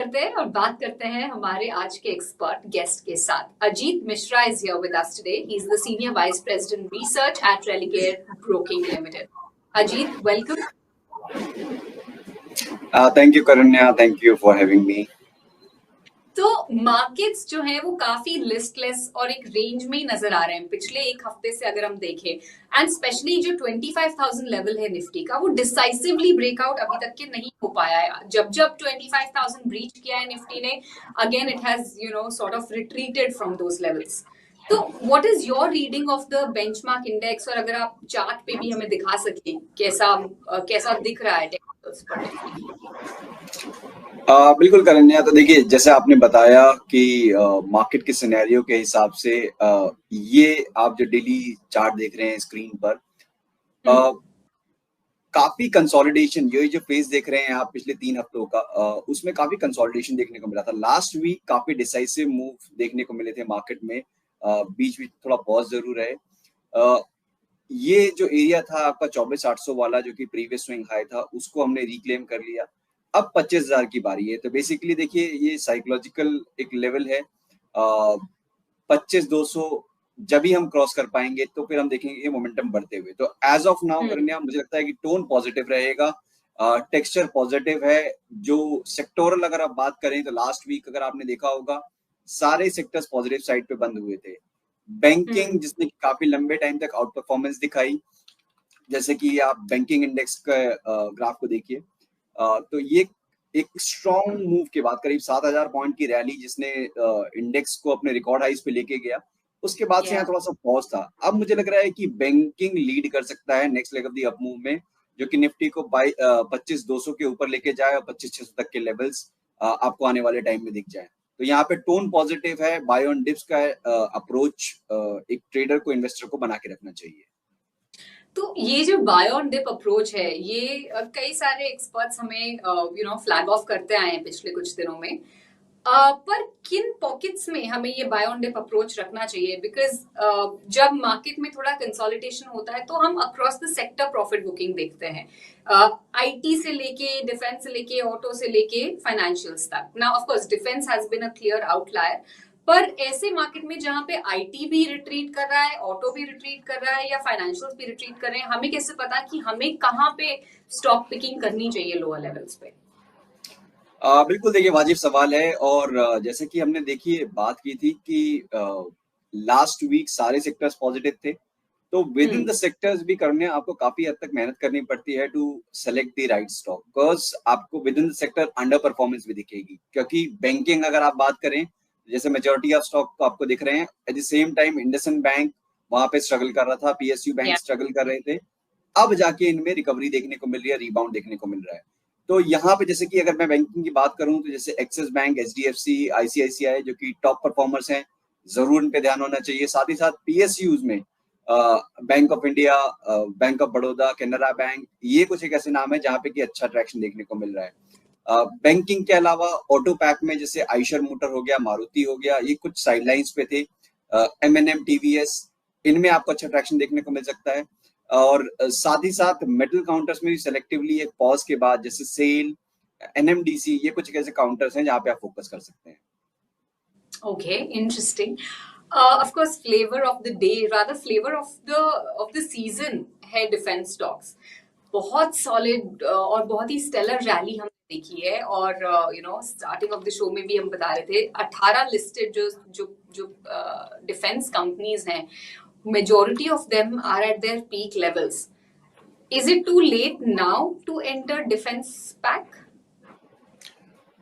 करते हैं और बात करते हैं हमारे आज के एक्सपर्ट गेस्ट के साथ। Ajit Mishra is here with us today. He is the senior vice president research eight Religare broking limited. Ajit, welcome. Thank you, Karanya. Thank you for having me. तो मार्केट्स जो हैं वो काफी लिस्टलेस और एक रेंज में ही नजर आ रहे हैं पिछले एक हफ्ते से अगर हम देखें, एंड स्पेशली जो 25,000 लेवल है निफ्टी का, वो डिसाइसिवली ब्रेकआउट अभी तक के नहीं हो पाया है। जब जब 25,000 ब्रीच किया है निफ्टी ने, again it has sort of retreated from those levels. तो what is your reading of the benchmark index, और अगर आप चार्ट पे भी हमें दिखा सकें कैसा कैसा दिख रहा है टेक्निकल्स पर निफ्टी। बिल्कुल करन्या, तो देखिए जैसे आपने बताया कि मार्केट के सिनेरियो के हिसाब से ये आप जो डेली चार्ट देख रहे हैं स्क्रीन पर, काफी कंसोलिडेशन, ये जो फेज देख रहे हैं आप पिछले 3 हफ्तों का, उसमें काफी कंसोलिडेशन देखने को मिला था। लास्ट वीक काफी डिसाइसिव मूव देखने को मिले थे मार्केट में, बीच बीच थोड़ा पॉज जरूर है। ये जो एरिया था आपका 24,800 वाला, जो कि प्रीवियस स्विंग हाई था, उसको हमने रिक्लेम कर लिया। अब 25,000 की बारी है। तो बेसिकली देखिए ये साइकोलॉजिकल एक लेवल है। 25,200 जब भी हम क्रॉस कर पाएंगे तो फिर हम देखेंगे ये मोमेंटम बढ़ते हुए। तो एज ऑफ नाउ करन्या, मुझे लगता है कि टोन पॉजिटिव रहेगा, टेक्सचर पॉजिटिव है। जो सेक्टोरल अगर आप बात करें तो लास्ट वीक अगर आपने देखा होगा, सारे सेक्टर्स पॉजिटिव साइड पे बंद हुए थे। बैंकिंग जिसने काफी लंबे टाइम तक आउट परफॉर्मेंस दिखाई, जैसे कि आप बैंकिंग इंडेक्स का ग्राफ को देखिए, तो ये एक स्ट्रॉन्ग मूव के बाद करीब 7,000 पॉइंट की रैली जिसने इंडेक्स को अपने रिकॉर्ड हाइस पे लेके गया, उसके बाद से यहाँ थोड़ा सा पॉज था। अब मुझे लग रहा है कि बैंकिंग लीड कर सकता है next leg of the up move में, जो कि निफ्टी को 25,200 के ऊपर लेके जाए और 25,600 तक के लेवल्स आपको आने वाले टाइम में दिख जाए। तो यहाँ पे टोन पॉजिटिव है। बाय ऑन डिप्स का अप्रोच एक ट्रेडर को, इन्वेस्टर को बना के रखना चाहिए। तो ये जो बाय ऑन डिप अप्रोच है, ये कई सारे एक्सपर्ट्स हमें फ्लैग ऑफ करते आए हैं पिछले कुछ दिनों में। पर किन पॉकेट्स में हमें ये बाय ऑन डिप अप्रोच रखना चाहिए? बिकॉज जब मार्केट में थोड़ा कंसोलिडेशन होता है तो हम across the sector profit booking देखते हैं, आईटी से लेके, डिफेंस से लेके, ऑटो से लेके फाइनेंशियल्स तक। Now of course defence has been a clear outlier, पर ऐसे मार्केट में जहां पे आईटी भी रिट्रीट कर रहा है, ऑटो भी रिट्रीट कर रहा है, या फाइनेंशियल्स भी रिट्रीट कर रहे हैं, हमें कैसे पता कि हमें कहाँ पे स्टॉक पिकिंग करनी चाहिए लोअर लेवल्स पे? बिल्कुल, देखिए वाजिब सवाल है। और जैसे कि हमने देखिए बात की थी कि लास्ट वीक सारे सेक्टर्स पॉजिटिव थे, तो विद इन द सेक्टर्स भी करने आपको काफी हद तक मेहनत करनी पड़ती है to select the right stock, because आपको within the sector underperformance भी दिखेगी। क्योंकि बैंकिंग अगर आप बात करें, जैसे मेजोरिटी ऑफ स्टॉक तो आपको दिख रहे हैं, at the same time IndusInd bank वहां पे स्ट्रगल कर रहा था, पीएसयू बैंक स्ट्रगल कर रहे थे। अब जाके इनमें रिकवरी देखने को मिल रही है, रिबाउंड देखने को मिल रहा है। तो यहाँ पे जैसे कि अगर मैं बैंकिंग की बात करूं तो जैसे एक्सिस बैंक, एचडीएफसी, आईसीआईसीआई जो कि टॉप परफॉर्मर्स हैं, जरूर इन पे ध्यान होना चाहिए। साथ ही साथ पीएसयूज में bank of India, bank of Baroda, Canara bank, ये कुछ एक ऐसे नाम है जहाँ पे कि अच्छा ट्रैक्शन देखने को मिल रहा है। बैंकिंग के अलावा ऑटो पैक में जैसे आइशर मोटर हो गया, मारुति हो गया, ये कुछ साइडलाइंस पे थे। एमएनएम, टीवीएस, इनमें आपको अच्छा ट्रैक्शन देखने को मिल सकता है। और साथ ही साथ मेटल काउंटर्स में भी सेलेक्टिवली एक पॉज के बाद, जैसे सेल, एनएमडीसी, ये कुछ ऐसे काउंटर्स हैं जहां पे आप फोकस कर सकते हैं। Okay, interesting. Of course flavour of the day, rather flavour of the season है डिफेंस स्टॉक्स। बहुत सॉलिड और बहुत ही स्टेलर रैली हमने देखी है, और स्टार्टिंग ऑफ द शो में भी हम बता रहे थे 18 लिस्टेड जो जो जो डिफेंस कंपनीज हैं, majority of them are at their peak levels. Is it too late now to enter defense pack?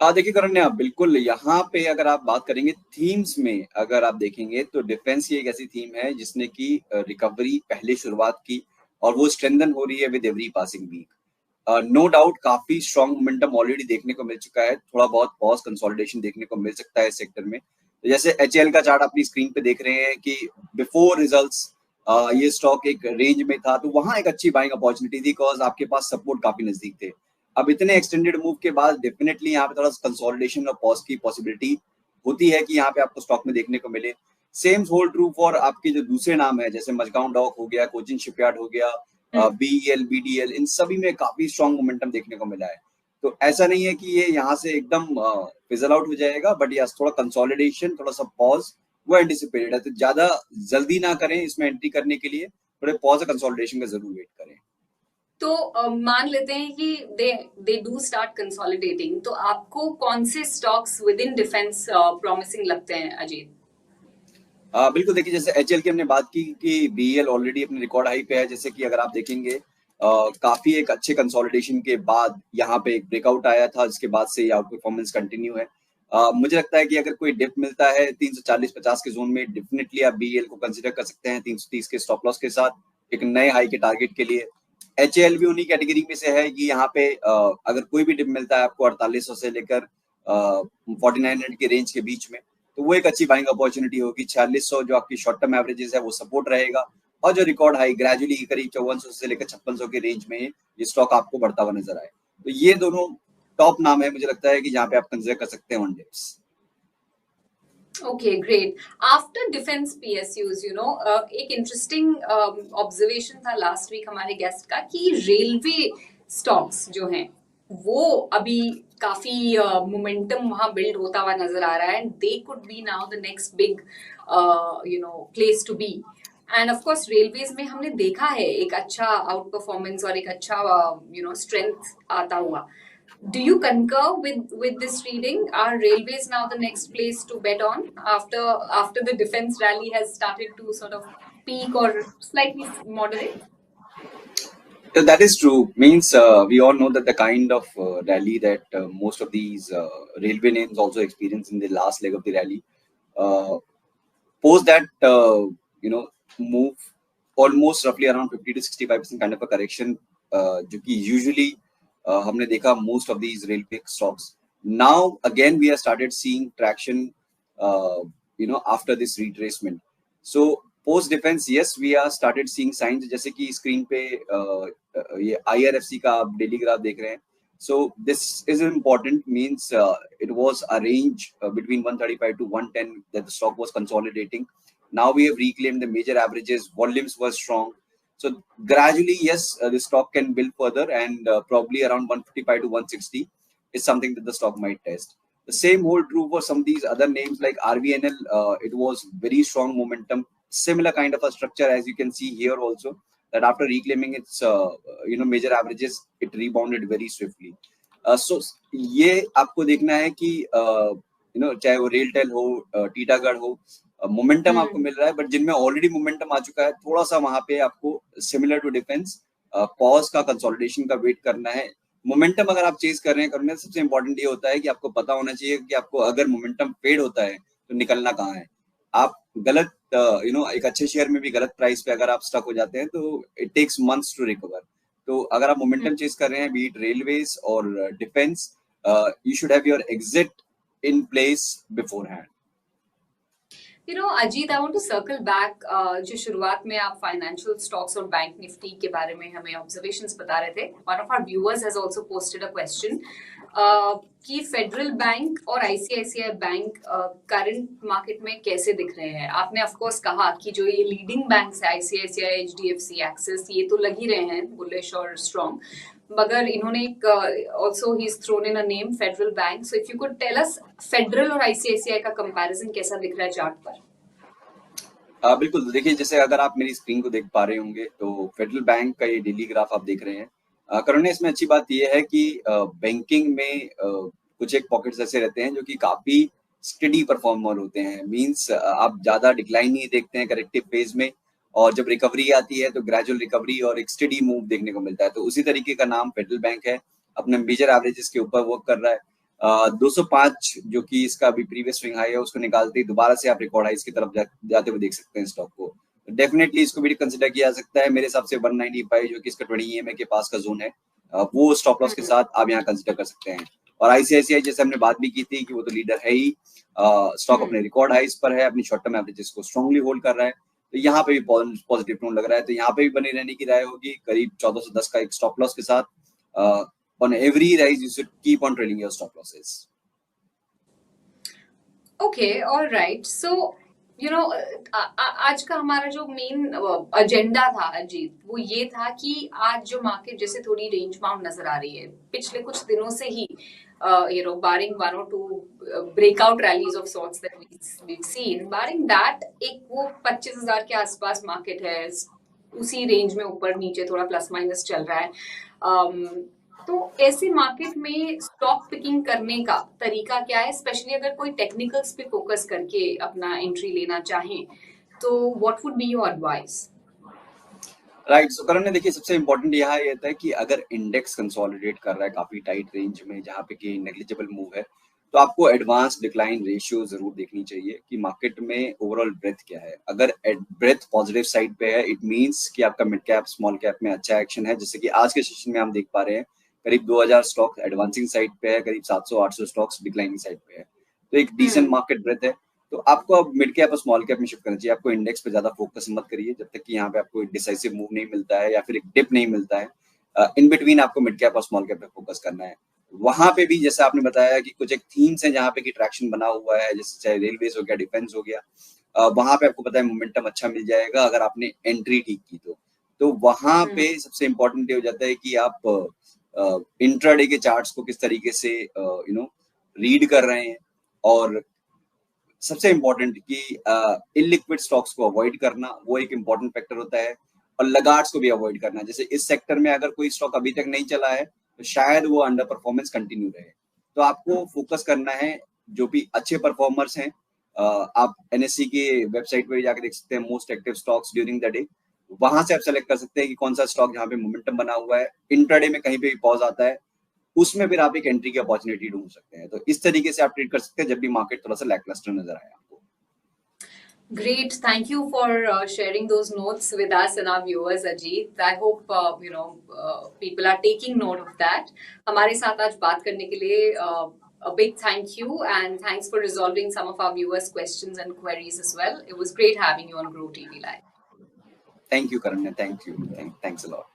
देखिए करण्या, बिल्कुल यहाँ पे अगर आप बात करेंगे थीम्स में, अगर आप देखेंगे तो डिफेंस ही एक ऐसी थीम है जिसने की रिकवरी पहले शुरुआत की, और वो स्ट्रेंथन हो रही है with every passing week. No doubt काफी स्ट्रॉन्ग मोमेंटम ऑलरेडी देखने को मिल चुका है, थोड़ा बहुत पॉज कंसोलिडेशन देखने को मिल सकता है इस सेक्टर में। तो जैसे एचएल का चार्ट अपनी स्क्रीन पे देख रहे हैं कि बिफोर रिजल्ट्स ये स्टॉक एक रेंज में था, तो वहां एक अच्छी बाइंग अपॉर्चुनिटी थी, बिकॉज आपके पास सपोर्ट काफी नजदीक थे। अब इतने एक्सटेंडेड मूव के बाद डेफिनेटली यहाँ पे थोड़ा कंसोलिडेशन और पॉज की पॉसिबिलिटी होती है कि यहाँ पे आपको स्टॉक में देखने को मिले। सेम होल्ड ट्रू फॉर आपके जो दूसरे नाम है, जैसे मजगांव डॉक हो गया, कोचिन शिपयार्ड हो गया, बीईएल, बीडीएल, इन सभी में काफी स्ट्रॉन्ग मोमेंटम देखने को मिला है। तो ऐसा नहीं है कि ये यहाँ से एकदम फिजल आउट हो जाएगा, बट यस थोड़ा कंसोलिडेशन, थोड़ा सा पॉज वो एंटिसिपेटेड है। तो ज्यादा जल्दी ना करें इसमें एंट्री करने के लिए, थोड़े पॉज कंसोलिडेशन का जरूर वेट करें। तो मान लेते हैं कि दे डू स्टार्ट कंसोलिडेटिंग, तो आपको कौन से stocks with in defence promising लगते हैं अजीत? बिल्कुल, देखिए जैसे एचएल की हमने बात की कि बीईएल ऑलरेडी अपने रिकॉर्ड हाई पे है। जैसे कि अगर आप देखेंगे काफी एक अच्छे कंसोलिडेशन के बाद यहाँ पे एक ब्रेकआउट आया था, जिसके बाद से ये आउट परफॉर्मेंस कंटिन्यू है। मुझे लगता है कि अगर कोई डिप मिलता है 340-50 के जोन में, डेफिनेटली आप बीईएल को कंसिडर कर सकते हैं 330 के स्टॉप लॉस के साथ एक नए हाई के टारगेट के लिए। एचएल भी उन्हीं कैटेगरी में से है कि यहाँ पे अगर कोई भी डिप मिलता है आपको 4800 से लेकर 4900 के रेंज के बीच में, तो वो एक अच्छी बाइंग अपॉर्चुनिटी होगी। 4600 जो आपकी शॉर्ट टर्म एवरेजेस है वो सपोर्ट रहेगा, और जो रिकॉर्ड हाई ग्रेजुअली करीब 5400 से लेकर 5600 के रेंज में ये स्टॉक आपको बढ़ता हुआ नजर आए। तो ये दोनों टॉप नाम है, मुझे लगता है कि जहाँ पे आप कंसिडर कर सकते हैं one dips. Okay, great. After defense PSUs, एक इंटरेस्टिंग ऑब्जर्वेशन था लास्ट वीक हमारे गेस्ट का कि रेलवे स्टॉक्स जो हैं वो अभी काफी मोमेंटम वहां बिल्ड होता हुआ नजर आ रहा है, and they could be now the next big place to be. And of course railways में हमने देखा है एक अच्छा आउट परफॉर्मेंस और एक अच्छा स्ट्रेंथ आता हुआ। Do you concur with this reading? Are railways now the next place to bet on after the defense rally has started to sort of peak or slightly moderate? Yeah, that is true. Means we all know that the kind of rally that most of these railway names also experienced in the last leg of the rally. Uh, Post that move almost roughly around 50 to 65% kind of a correction, जो कि usually हमने देखा most of these railway stocks. Now again we have started seeing traction, after this retracement. So post defense, yes, we are started seeing signs, जैसे कि screen पे ये IRFC का आप डेली ग्राफ देख रहे हैं। So this is important, means it was a range between 135 to 110 that the stock was consolidating. Now we have reclaimed the major averages, volumes were strong. So gradually, yes, the stock can build further, and probably around 155 to 160 is something that the stock might test. The same hold true for some of these other names like RVNL. It was very strong momentum, similar kind of a structure as you can see here also, that after reclaiming its major averages, it rebounded very swiftly. So ये आपको देखना है कि चाहे वो रेलटेल हो, टीटागढ़ हो, momentum आपको मिल रहा है, बट जिनमें ऑलरेडी मोमेंटम आ चुका है थोड़ा सा वहां पे आपको सिमिलर टू डिफेंस पॉज का कंसोलिडेशन का वेट करना है। मोमेंटम अगर आप चेज कर रहे हैं करने, सबसे इंपॉर्टेंट ये होता है कि आपको पता होना चाहिए कि आपको अगर मोमेंटम फेड होता है तो निकलना कहाँ है। आप गलत एक अच्छे शेयर में भी गलत प्राइस पे अगर आप स्टक हो जाते हैं तो it takes months to recover. तो अगर आप मोमेंटम चेज कर रहे हैं, बीट रेलवेज और defence, you should have your exit in place beforehand. Ajit, I want to circle back. जो शुरुआत में आप फाइनेंशियल स्टॉक्स और बैंक निफ्टी के बारे में हमें ऑब्जर्वेशंस बता रहे थे, one of our viewers has also posted a question कि फेडरल बैंक और आईसीआईसीआई बैंक करंट मार्केट में कैसे दिख रहे हैं। आपने ऑफ कोर्स कहा कि जो ये लीडिंग बैंक्स है आईसीआईसीआई, एचडीएफसी, एक्सिस, ये तो लग ही रहे हैं बुलिश और स्ट्रॉन्ग, मगर इन्होंने एक also he's thrown in a name federal bank. So if you could tell us federal और आईसीआईसीआई का कंपैरिजन कैसा दिख रहा है चार्ट पर? बिल्कुल, देखिए जैसे अगर आप मेरी स्क्रीन को देख पा रहे होंगे तो फेडरल बैंक का ये डेली ग्राफ आप देख रहे हैं। करण, इसमें अच्छी बात ये है कि बैंकिंग में कुछ एक पॉकेट्स ऐसे रहते हैं जो कि काफी स्टडी परफॉर्मर होते हैं। मींस आप ज्यादा डिक्लाइन नहीं देखते हैं करेक्टिव फेज में, और जब रिकवरी आती है तो ग्रेजुअल रिकवरी और एक स्टडी मूव देखने को मिलता है। तो उसी तरीके का नाम फेडरल बैंक है, अपने मेजर एवरेजेस के ऊपर वर्क कर रहा है। 205 जो कि इसका अभी प्रीवियस स्विंग हाई है उसको निकालते ही दोबारा से आप रिकॉर्ड हाइस की तरफ जाते हुए देख सकते हैं स्टॉक को। डेफिनेटली इसको भी कंसिडर किया जा सकता है। मेरे हिसाब से 195 जो कि इसका 20 EMA के पास का जोन है, वो स्टॉप लॉस के साथ आप यहाँ कंसिडर कर सकते हैं। और आईसीआईसीआई जैसे हमने बात भी की थी कि वो तो लीडर है ही, स्टॉक अपने रिकॉर्ड हाइस पर है, अपनी शॉर्ट टर्म एवरेजेस को स्ट्रांगली होल्ड कर रहा है। तो यहाँ पे भी पॉजिटिव टोन लग रहा है, तो यहाँ पे भी बने रहने की राय होगी करीब 1410 का एक स्टॉप लॉस के साथ। on every rise you should keep on trailing your stop losses. Okay, all right. So you know आज का हमारा जो मेन एजेंडा था अजीत, वो ये था कि आज जो मार्केट जैसे थोड़ी रेंज बाउंड नजर आ रही है पिछले कुछ दिनों से ही, बारिंग वन और two breakout rallies of sorts that we've seen, barring that एक वो 25,000 के आसपास मार्केट है, उसी रेंज में ऊपर नीचे थोड़ा प्लस माइनस चल रहा है। तो ऐसे मार्केट में स्टॉक पिकिंग करने का तरीका क्या है, स्पेशली अगर कोई टेक्निकल्स पे फोकस करके अपना एंट्री लेना चाहे, तो what would be your advice? Right, so Karan ने देखिए सबसे इंपॉर्टेंट यहाँ ये था कि अगर इंडेक्स कंसोलिडेट कर रहा है काफी टाइट रेंज में जहाँ पे कि नेग्लिजिबल मूव है, तो आपको एडवांस डिक्लाइन रेशियो जरूर देखनी चाहिए कि मार्केट में ओवरऑल ब्रेथ क्या है। अगर ब्रेथ पॉजिटिव साइड पे है, इट मींस कि आपका मिड कैप स्मॉल कैप में अच्छा एक्शन है। जैसे कि आज के सेशन में हम देख पा रहे हैं करीब 2000 स्टॉक एडवांसिंग साइड पे है, करीब 700-800 स्टॉक्स डिक्लाइनिंग साइड पे है, तो एक डिसेंट मार्केट ब्रेथ है। तो आपको अब मिड कैप और स्मॉल कैप में शिफ्ट करना चाहिए। आपको इंडेक्स पे ज्यादा फोकस मत करिए जब तक कि यहाँ पे आपको डिसाइसिव मूव नहीं मिलता है या फिर एक डिप नहीं मिलता है। इन बिटवीन आपको मिड कैप और स्मॉल कैप पे फोकस करना है। वहां पे भी जैसे आपने बताया कि कुछ एक थीम्स है जहाँ पे की ट्रैक्शन बना हुआ है, जैसे चाहे रेलवेज हो गया, डिफेंस हो गया, वहां पे आपको पता है मोमेंटम अच्छा मिल जाएगा अगर आपने एंट्री ठीक की तो वहां पे सबसे इंपॉर्टेंट ये हो जाता है कि आप इंट्राडे के चार्ट्स को किस तरीके से रीड कर रहे हैं, और सबसे इंपॉर्टेंट कि इलिक्विड स्टॉक्स को अवॉइड करना वो एक इंपॉर्टेंट फैक्टर होता है, और लगार्ड्स को भी अवॉइड करना। जैसे इस सेक्टर में अगर कोई स्टॉक अभी तक नहीं चला है तो शायद वो अंडर परफॉर्मेंस कंटिन्यू रहे, तो आपको फोकस करना है जो भी अच्छे परफॉर्मर्स हैं। आप एनएससी के वेबसाइट पर जाकर देख सकते हैं most active stocks during the day, वहां से आप सेलेक्ट कर सकते हैं कि कौन सा स्टॉक जहाँ पे मोमेंटम बना हुआ है, इंट्राडे में कहीं पे भी पॉज आता है उसमें फिर आप एक एंट्री की अपॉर्चुनिटी ढूंढ सकते हैं। तो इस तरीके से आप ट्रीट कर सकते हैं जब भी मार्केट थोड़ा सा लैकलस्टर नजर आए आपको। Great. Thank you for sharing those notes with us and our viewers, Ajit. I hope people are taking note of that. हमारे साथ आज बात करने के लिए a big thank you, and thanks for resolving some of our viewers' questions and queries as well. It was great having you on Grow TV Live. Thank you, Karan. Thank you. Thanks a lot.